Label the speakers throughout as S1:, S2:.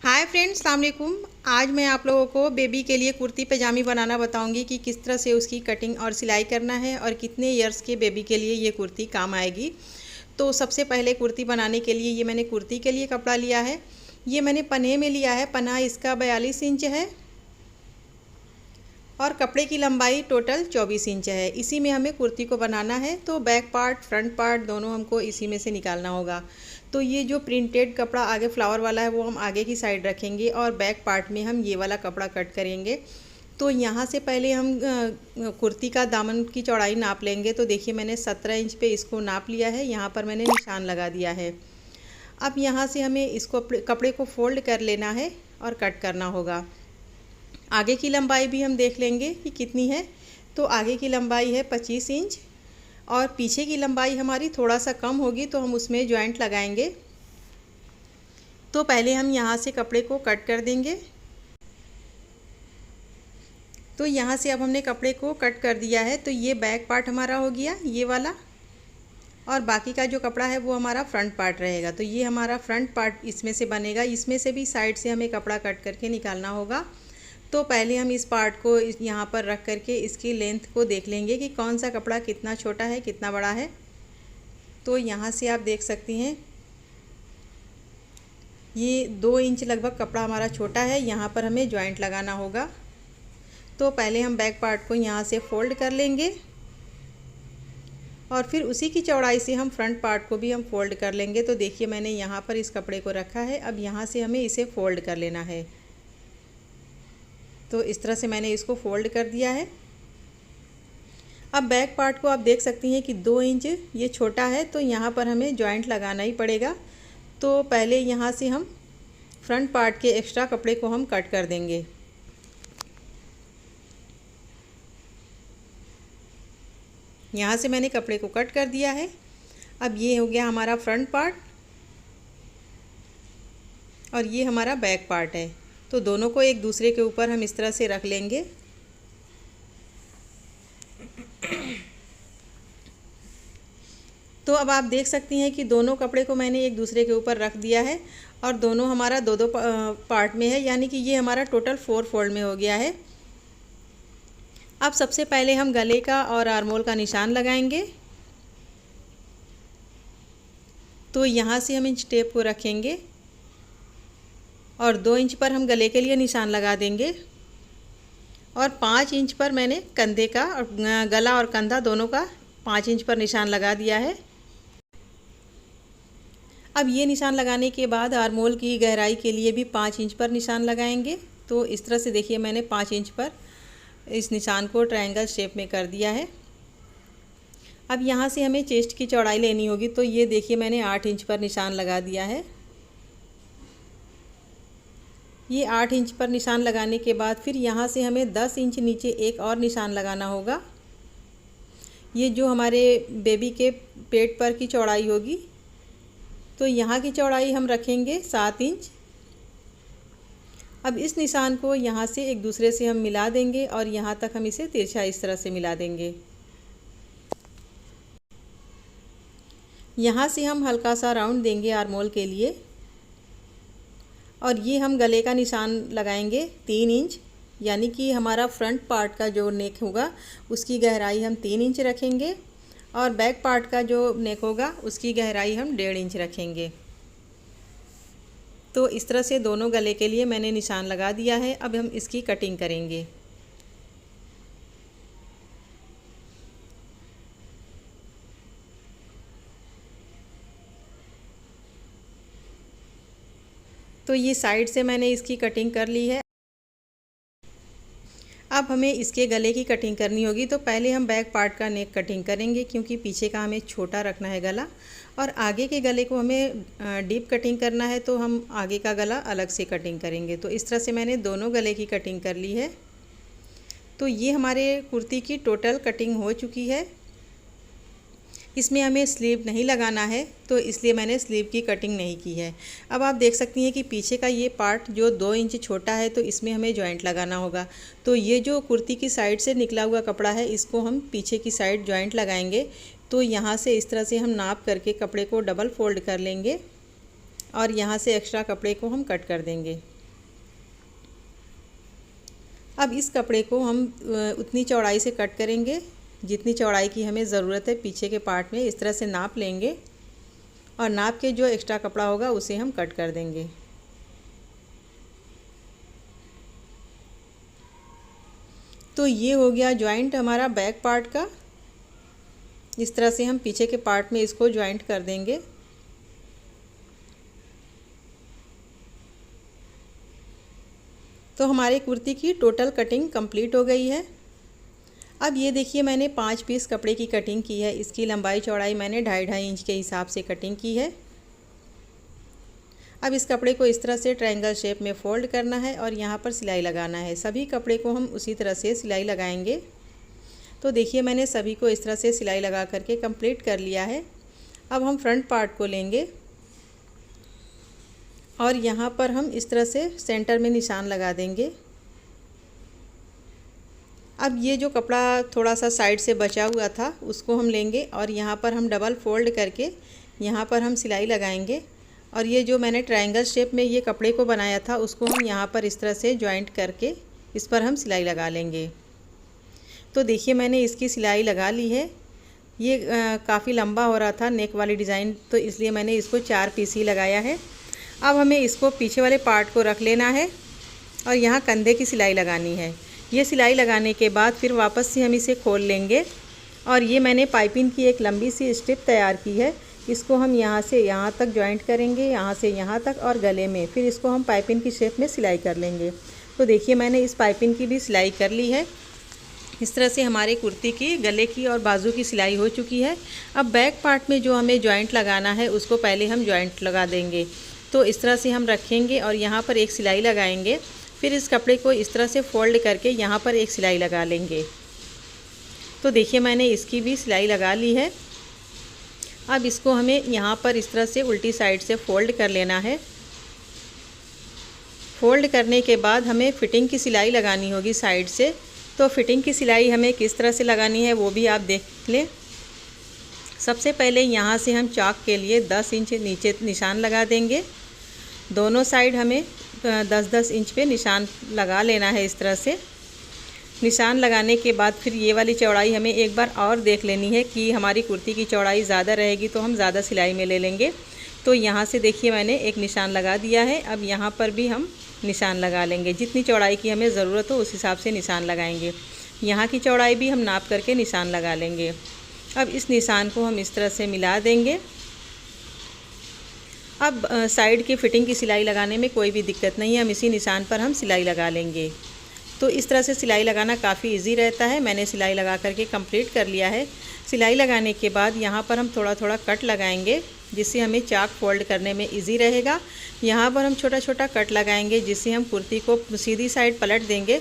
S1: Hi friends, अस्सलाम वालेकुम। आज मैं आप लोगों को बेबी के लिए कुर्ती पैजामी बनाना बताऊंगी कि किस तरह से उसकी कटिंग और सिलाई करना है और कितने ईयर्स के बेबी के लिए ये कुर्ती काम आएगी। तो सबसे पहले कुर्ती बनाने के लिए ये मैंने कुर्ती के लिए कपड़ा लिया है। ये मैंने पन्हे में लिया है। पन्हा इसका 42 इंच है और कपड़े की लंबाई टोटल 24 इंच है। इसी में हमें कुर्ती को बनाना है, तो बैक पार्ट फ्रंट पार्ट दोनों हमको इसी में से निकालना होगा। तो ये जो प्रिंटेड कपड़ा आगे फ्लावर वाला है वो हम आगे की साइड रखेंगे और बैक पार्ट में हम ये वाला कपड़ा कट करेंगे। तो यहाँ से पहले हम कुर्ती का दामन की चौड़ाई नाप लेंगे। तो देखिए मैंने 17 इंच पे इसको नाप लिया है। यहाँ पर मैंने निशान लगा दिया है। अब यहाँ से हमें इसको कपड़े को फोल्ड कर लेना है और कट करना होगा। आगे की लंबाई भी हम देख लेंगे कि कितनी है। तो आगे की लंबाई है 25 इंच और पीछे की लंबाई हमारी थोड़ा सा कम होगी, तो हम उसमें जॉइंट लगाएंगे। तो पहले हम यहाँ से कपड़े को कट कर देंगे। तो यहाँ से अब हमने कपड़े को कट कर दिया है। तो ये बैक पार्ट हमारा हो गया ये वाला, और बाकी का जो कपड़ा है वो हमारा फ्रंट पार्ट रहेगा। तो ये हमारा फ्रंट पार्ट इसमें से बनेगा। इसमें से भी साइड से हमें कपड़ा कट करके निकालना होगा। तो पहले हम इस पार्ट को यहाँ पर रख करके इसकी लेंथ को देख लेंगे कि कौन सा कपड़ा कितना छोटा है कितना बड़ा है। तो यहाँ से आप देख सकती हैं ये 2 इंच लगभग कपड़ा हमारा छोटा है। यहाँ पर हमें जॉइंट लगाना होगा। तो पहले हम बैक पार्ट को यहाँ से फोल्ड कर लेंगे और फिर उसी की चौड़ाई से हम फ्रंट पार्ट को भी हम फोल्ड कर लेंगे। तो देखिए मैंने यहाँ पर इस कपड़े को रखा है। अब यहाँ से हमें इसे फोल्ड कर लेना है। तो इस तरह से मैंने इसको फोल्ड कर दिया है। अब बैक पार्ट को आप देख सकती हैं कि 2 इंच ये छोटा है, तो यहाँ पर हमें जॉइंट लगाना ही पड़ेगा। तो पहले यहाँ से हम फ्रंट पार्ट के एक्स्ट्रा कपड़े को हम कट कर देंगे। यहाँ से मैंने कपड़े को कट कर दिया है। अब ये हो गया हमारा फ्रंट पार्ट और ये हमारा बैक पार्ट है। तो दोनों को एक दूसरे के ऊपर हम इस तरह से रख लेंगे। तो अब आप देख सकती हैं कि दोनों कपड़े को मैंने एक दूसरे के ऊपर रख दिया है और दोनों हमारा दो पार्ट में है, यानी कि ये हमारा टोटल 4 फोल्ड में हो गया है। अब सबसे पहले हम गले का और आर्मोल का निशान लगाएंगे। तो यहाँ से हम इंच टेप को रखेंगे और 2 इंच पर हम गले के लिए निशान लगा देंगे और 5 इंच पर मैंने कंधे का और गला और कंधा दोनों का 5 इंच पर निशान लगा दिया है। अब ये निशान लगाने के बाद आर्मोल की गहराई के लिए भी 5 इंच पर निशान लगाएंगे। तो इस तरह से देखिए मैंने 5 इंच पर इस निशान को ट्रायंगल शेप में कर दिया है। अब यहाँ से हमें चेस्ट की चौड़ाई लेनी होगी। तो ये देखिए मैंने 8 इंच पर निशान लगा दिया है। ये 8 इंच पर निशान लगाने के बाद फिर यहाँ से हमें 10 इंच नीचे एक और निशान लगाना होगा। ये जो हमारे बेबी के पेट पर की चौड़ाई होगी, तो यहाँ की चौड़ाई हम रखेंगे 7 इंच। अब इस निशान को यहाँ से एक दूसरे से हम मिला देंगे और यहाँ तक हम इसे तिरछा इस तरह से मिला देंगे। यहाँ से हम हल्का सा राउंड देंगे आर्मोल के लिए और ये हम गले का निशान लगाएंगे 3 इंच, यानी कि हमारा फ्रंट पार्ट का जो नेक होगा उसकी गहराई हम 3 इंच रखेंगे और बैक पार्ट का जो नेक होगा उसकी गहराई हम 1.5 इंच रखेंगे। तो इस तरह से दोनों गले के लिए मैंने निशान लगा दिया है। अब हम इसकी कटिंग करेंगे। तो ये साइड से मैंने इसकी कटिंग कर ली है। अब हमें इसके गले की कटिंग करनी होगी। तो पहले हम बैक पार्ट का नेक कटिंग करेंगे, क्योंकि पीछे का हमें छोटा रखना है गला, और आगे के गले को हमें डीप कटिंग करना है। तो हम आगे का गला अलग से कटिंग करेंगे। तो इस तरह से मैंने दोनों गले की कटिंग कर ली है। तो ये हमारे कुर्ती की टोटल कटिंग हो चुकी है। इसमें हमें स्लीव नहीं लगाना है, तो इसलिए मैंने स्लीव की कटिंग नहीं की है। अब आप देख सकती हैं कि पीछे का ये पार्ट जो 2 इंच छोटा है, तो इसमें हमें जॉइंट लगाना होगा। तो ये जो कुर्ती की साइड से निकला हुआ कपड़ा है, इसको हम पीछे की साइड जॉइंट लगाएंगे। तो यहाँ से इस तरह से हम नाप करके कपड़े को डबल फोल्ड कर लेंगे और यहाँ से एक्स्ट्रा कपड़े को हम कट कर देंगे। अब इस कपड़े को हम उतनी चौड़ाई से कट करेंगे जितनी चौड़ाई की हमें ज़रूरत है। पीछे के पार्ट में इस तरह से नाप लेंगे और नाप के जो एक्स्ट्रा कपड़ा होगा उसे हम कट कर देंगे। तो ये हो गया जॉइंट हमारा बैक पार्ट का। इस तरह से हम पीछे के पार्ट में इसको जॉइंट कर देंगे। तो हमारी कुर्ती की टोटल कटिंग कंप्लीट हो गई है। अब ये देखिए मैंने 5 पीस कपड़े की कटिंग की है। इसकी लंबाई चौड़ाई मैंने 2.5 इंच के हिसाब से कटिंग की है। अब इस कपड़े को इस तरह से ट्रायंगल शेप में फ़ोल्ड करना है और यहाँ पर सिलाई लगाना है। सभी कपड़े को हम उसी तरह से सिलाई लगाएंगे। तो देखिए मैंने सभी को इस तरह से सिलाई लगा करके कंप्लीट कर लिया है। अब हम फ्रंट पार्ट को लेंगे और यहाँ पर हम इस तरह से सेंटर में निशान लगा देंगे। अब ये जो कपड़ा थोड़ा सा साइड से बचा हुआ था उसको हम लेंगे और यहाँ पर हम डबल फोल्ड करके यहाँ पर हम सिलाई लगाएंगे। और ये जो मैंने ट्रायंगल शेप में ये कपड़े को बनाया था उसको हम यहाँ पर इस तरह से जॉइंट करके इस पर हम सिलाई लगा लेंगे। तो देखिए मैंने इसकी सिलाई लगा ली है। ये काफ़ी लंबा हो रहा था नेक वाली डिज़ाइन, तो इसलिए मैंने इसको 4 पीस ही लगाया है। अब हमें इसको पीछे वाले पार्ट को रख लेना है और यहाँ कंधे की सिलाई लगानी है। ये सिलाई लगाने के बाद फिर वापस से हम इसे खोल लेंगे और ये मैंने पाइपिंग की एक लंबी सी स्ट्रिप तैयार की है। इसको हम यहाँ से यहाँ तक जॉइंट करेंगे, यहाँ से यहाँ तक और गले में, फिर इसको हम पाइपिंग की शेप में सिलाई कर लेंगे। तो देखिए मैंने इस पाइपिंग की भी सिलाई कर ली है। इस तरह से हमारे कुर्ती की गले की और बाजू की सिलाई हो चुकी है। अब बैक पार्ट में जो हमें जॉइंट लगाना है उसको पहले हम जॉइंट लगा देंगे। तो इस तरह से हम रखेंगे और यहाँ पर एक सिलाई लगाएंगे। फिर इस कपड़े को इस तरह से फोल्ड करके यहाँ पर एक सिलाई लगा लेंगे। तो देखिए मैंने इसकी भी सिलाई लगा ली है। अब इसको हमें यहाँ पर इस तरह से उल्टी साइड से फोल्ड कर लेना है। फोल्ड करने के बाद हमें फिटिंग की सिलाई लगानी होगी साइड से। तो फिटिंग की सिलाई हमें किस तरह से लगानी है वो भी आप देख लें। सबसे पहले यहाँ से हम चाक के लिए 10 इंच नीचे निशान लगा देंगे। दोनों साइड हमें 10-10 इंच पे निशान लगा लेना है। इस तरह से निशान लगाने के बाद फिर ये वाली चौड़ाई हमें एक बार और देख लेनी है कि हमारी कुर्ती की चौड़ाई ज़्यादा रहेगी तो हम ज़्यादा सिलाई में ले लेंगे। तो यहाँ से देखिए मैंने एक निशान लगा दिया है। अब यहाँ पर भी हम निशान लगा लेंगे। जितनी चौड़ाई की हमें ज़रूरत हो उस हिसाब से निशान लगाएंगे। यहाँ की चौड़ाई भी हम नाप करके निशान लगा लेंगे। अब इस निशान को हम इस तरह से मिला देंगे। अब साइड की फ़िटिंग की सिलाई लगाने में कोई भी दिक्कत नहीं है, हम इसी निशान पर हम सिलाई लगा लेंगे। तो इस तरह से सिलाई लगाना काफ़ी इजी रहता है। मैंने सिलाई लगा करके कंप्लीट कर लिया है। सिलाई लगाने के बाद यहाँ पर हम थोड़ा थोड़ा कट लगाएंगे जिससे हमें चाक फोल्ड करने में इजी रहेगा। यहाँ पर हम छोटा छोटा कट लगाएंगे जिससे हम कुर्ती को सीधी साइड पलट देंगे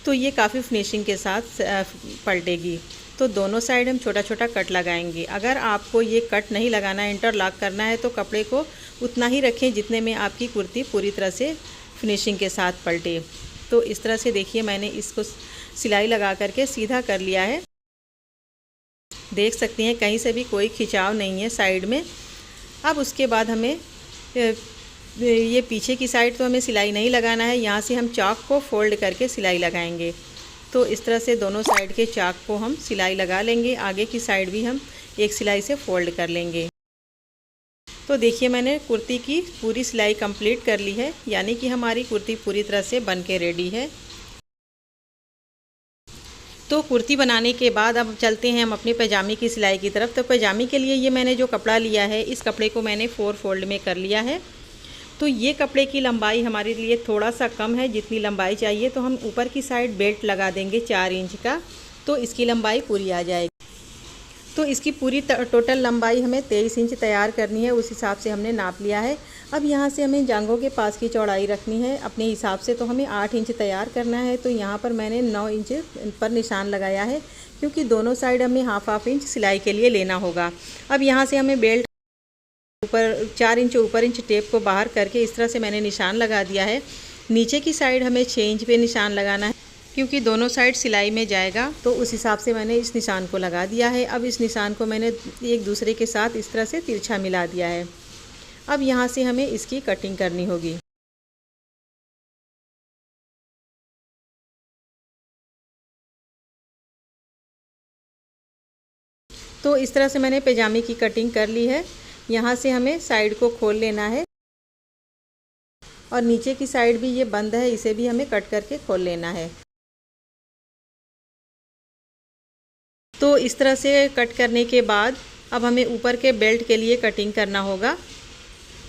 S1: तो ये काफ़ी फिनिशिंग के साथ पलटेगी। तो दोनों साइड हम छोटा छोटा कट लगाएंगे। अगर आपको ये कट नहीं लगाना है, इंटरलॉक करना है, तो कपड़े को उतना ही रखें जितने में आपकी कुर्ती पूरी तरह से फिनिशिंग के साथ पलटे। तो इस तरह से देखिए मैंने इसको सिलाई लगा करके सीधा कर लिया है। देख सकती हैं कहीं से भी कोई खिंचाव नहीं है साइड में। अब उसके बाद हमें ये पीछे की साइड तो हमें सिलाई नहीं लगाना है, यहाँ से हम चाक को फोल्ड करके सिलाई लगाएंगे। तो इस तरह से दोनों साइड के चाक को हम सिलाई लगा लेंगे। आगे की साइड भी हम एक सिलाई से फोल्ड कर लेंगे। तो देखिए मैंने कुर्ती की पूरी सिलाई कंप्लीट कर ली है, यानी कि हमारी कुर्ती पूरी तरह से बन के रेडी है। तो कुर्ती बनाने के बाद अब चलते हैं हम अपने पैजामे की सिलाई की तरफ। तो पैजामे के लिए ये मैंने जो कपड़ा लिया है, इस कपड़े को मैंने 4 फोल्ड में कर लिया है। तो ये कपड़े की लंबाई हमारे लिए थोड़ा सा कम है, जितनी लंबाई चाहिए तो हम ऊपर की साइड बेल्ट लगा देंगे 4 इंच का, तो इसकी लंबाई पूरी आ जाएगी। तो इसकी पूरी टोटल लंबाई हमें 23 इंच तैयार करनी है, उस हिसाब से हमने नाप लिया है। अब यहाँ से हमें जांघों के पास की चौड़ाई रखनी है अपने हिसाब से, तो हमें 8 इंच तैयार करना है। तो यहाँ पर मैंने 9 इंच पर निशान लगाया है, क्योंकि दोनों साइड हमें हाफ इंच सिलाई के लिए लेना होगा। अब यहाँ से हमें बेल्ट ऊपर 4 इंच ऊपर इंच टेप को बाहर करके इस तरह से मैंने निशान लगा दिया है। नीचे की साइड हमें 6 इंच पे निशान लगाना है, क्योंकि दोनों साइड सिलाई में जाएगा, तो उस हिसाब से मैंने इस निशान को लगा दिया है। अब इस निशान को मैंने एक दूसरे के साथ इस तरह से तिरछा मिला दिया है। अब यहाँ से हमें इसकी कटिंग करनी होगी। तो इस तरह से मैंने पैजामे की कटिंग कर ली है। यहाँ से हमें साइड को खोल लेना है और नीचे की साइड भी ये बंद है, इसे भी हमें कट करके खोल लेना है। तो इस तरह से कट करने के बाद अब हमें ऊपर के बेल्ट के लिए कटिंग करना होगा।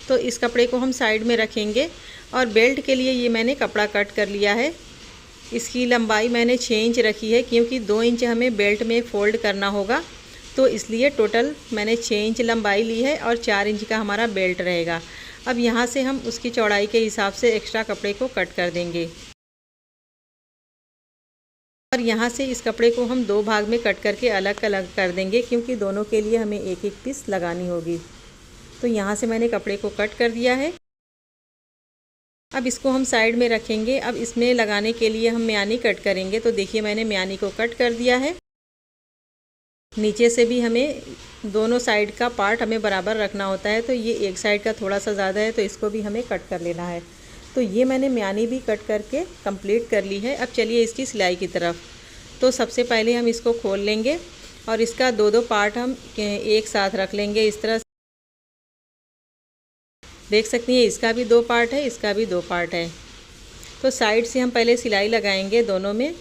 S1: तो इस कपड़े को हम साइड में रखेंगे और बेल्ट के लिए ये मैंने कपड़ा कट कर लिया है। इसकी लंबाई मैंने 6 इंच रखी है क्योंकि 2 इंच हमें बेल्ट में फ़ोल्ड करना होगा, तो इसलिए टोटल मैंने 6 इंच लंबाई ली है और 4 इंच का हमारा बेल्ट रहेगा। अब यहाँ से हम उसकी चौड़ाई के हिसाब से एक्स्ट्रा कपड़े को कट कर देंगे और यहाँ से इस कपड़े को हम 2 भाग में कट करके अलग अलग कर देंगे क्योंकि दोनों के लिए हमें एक एक पीस लगानी होगी। तो यहाँ से मैंने कपड़े को कट कर दिया है। अब इसको हम साइड में रखेंगे। अब इसमें लगाने के लिए हम म्यानी कट करेंगे। तो देखिए मैंने म्यानी को कट कर दिया है। नीचे से भी हमें दोनों साइड का पार्ट हमें बराबर रखना होता है, तो ये एक साइड का थोड़ा सा ज़्यादा है तो इसको भी हमें कट कर लेना है। तो ये मैंने म्यानी भी कट करके कंप्लीट कर ली है। अब चलिए इसकी सिलाई की तरफ। तो सबसे पहले हम इसको खोल लेंगे और इसका 2-2 पार्ट हम एक साथ रख लेंगे। इस तरह देख सकती हैं, इसका भी 2 पार्ट है, इसका भी 2 पार्ट है। तो साइड से हम पहले सिलाई लगाएंगे दोनों में।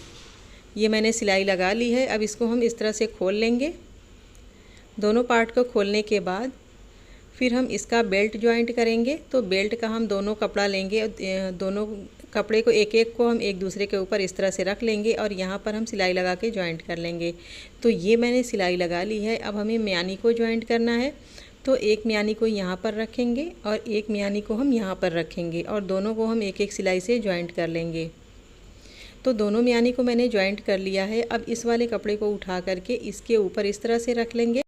S1: ये मैंने सिलाई लगा ली है। अब इसको हम इस तरह से खोल लेंगे। दोनों पार्ट को खोलने के बाद फिर हम इसका बेल्ट जॉइंट करेंगे। तो बेल्ट का हम दोनों कपड़ा लेंगे और दोनों कपड़े को एक एक को हम एक दूसरे के ऊपर इस तरह से रख लेंगे और यहाँ पर हम सिलाई लगा के जॉइंट कर लेंगे। तो ये मैंने सिलाई लगा ली है। अब हमें म्यानी को जॉइंट करना है। तो एक म्यानी को यहाँ पर रखेंगे और एक म्यानी को हम यहाँ पर रखेंगे और दोनों को हम एक एक सिलाई से जॉइंट कर लेंगे। तो दोनों म्यानी को मैंने जॉइंट कर लिया है। अब इस वाले कपड़े को उठा करके इसके ऊपर इस तरह से रख लेंगे।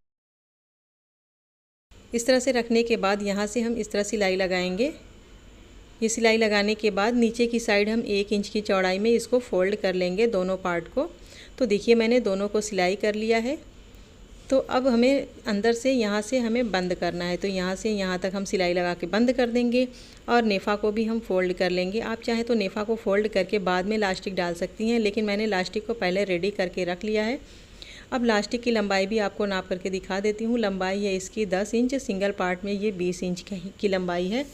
S1: इस तरह से रखने के बाद यहाँ से हम इस तरह सिलाई लगाएंगे। ये सिलाई लगाने के बाद नीचे की साइड हम 1 इंच की चौड़ाई में इसको फोल्ड कर लेंगे दोनों पार्ट को। तो देखिए मैंने दोनों को सिलाई कर लिया है। तो अब हमें अंदर से यहाँ से हमें बंद करना है। तो यहाँ से यहाँ तक हम सिलाई लगा के बंद कर देंगे और नेफ़ा को भी हम फ़ोल्ड कर लेंगे। आप चाहें तो नेफ़ा को फ़ोल्ड करके बाद में लास्टिक डाल सकती हैं, लेकिन मैंने लास्टिक को पहले रेडी करके रख लिया है। अब लास्टिक की लंबाई भी आपको नाप करके दिखा देती हूँ। लंबाई है इसकी 10 इंच, सिंगल पार्ट में ये 20 इंच की लंबाई है।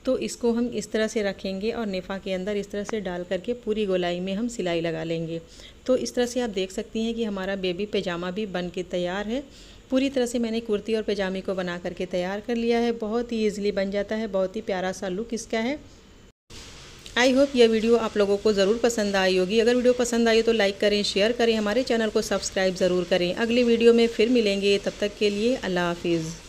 S1: तो इसको हम इस तरह से रखेंगे और नेफ़ा के अंदर इस तरह से डाल करके पूरी गोलाई में हम सिलाई लगा लेंगे। तो इस तरह से आप देख सकती हैं कि हमारा बेबी पैजामा भी बन के तैयार है। पूरी तरह से मैंने कुर्ती और पैजामे को बना करके तैयार कर लिया है। बहुत ही ईजिली बन जाता है, बहुत ही प्यारा सा लुक इसका है। आई होप यह वीडियो आप लोगों को ज़रूर पसंद आई होगी। अगर वीडियो पसंद आई तो लाइक करें, शेयर करें, हमारे चैनल को सब्सक्राइब ज़रूर करें। अगली वीडियो में फिर मिलेंगे, तब तक के लिए अल्लाह हाफिज़।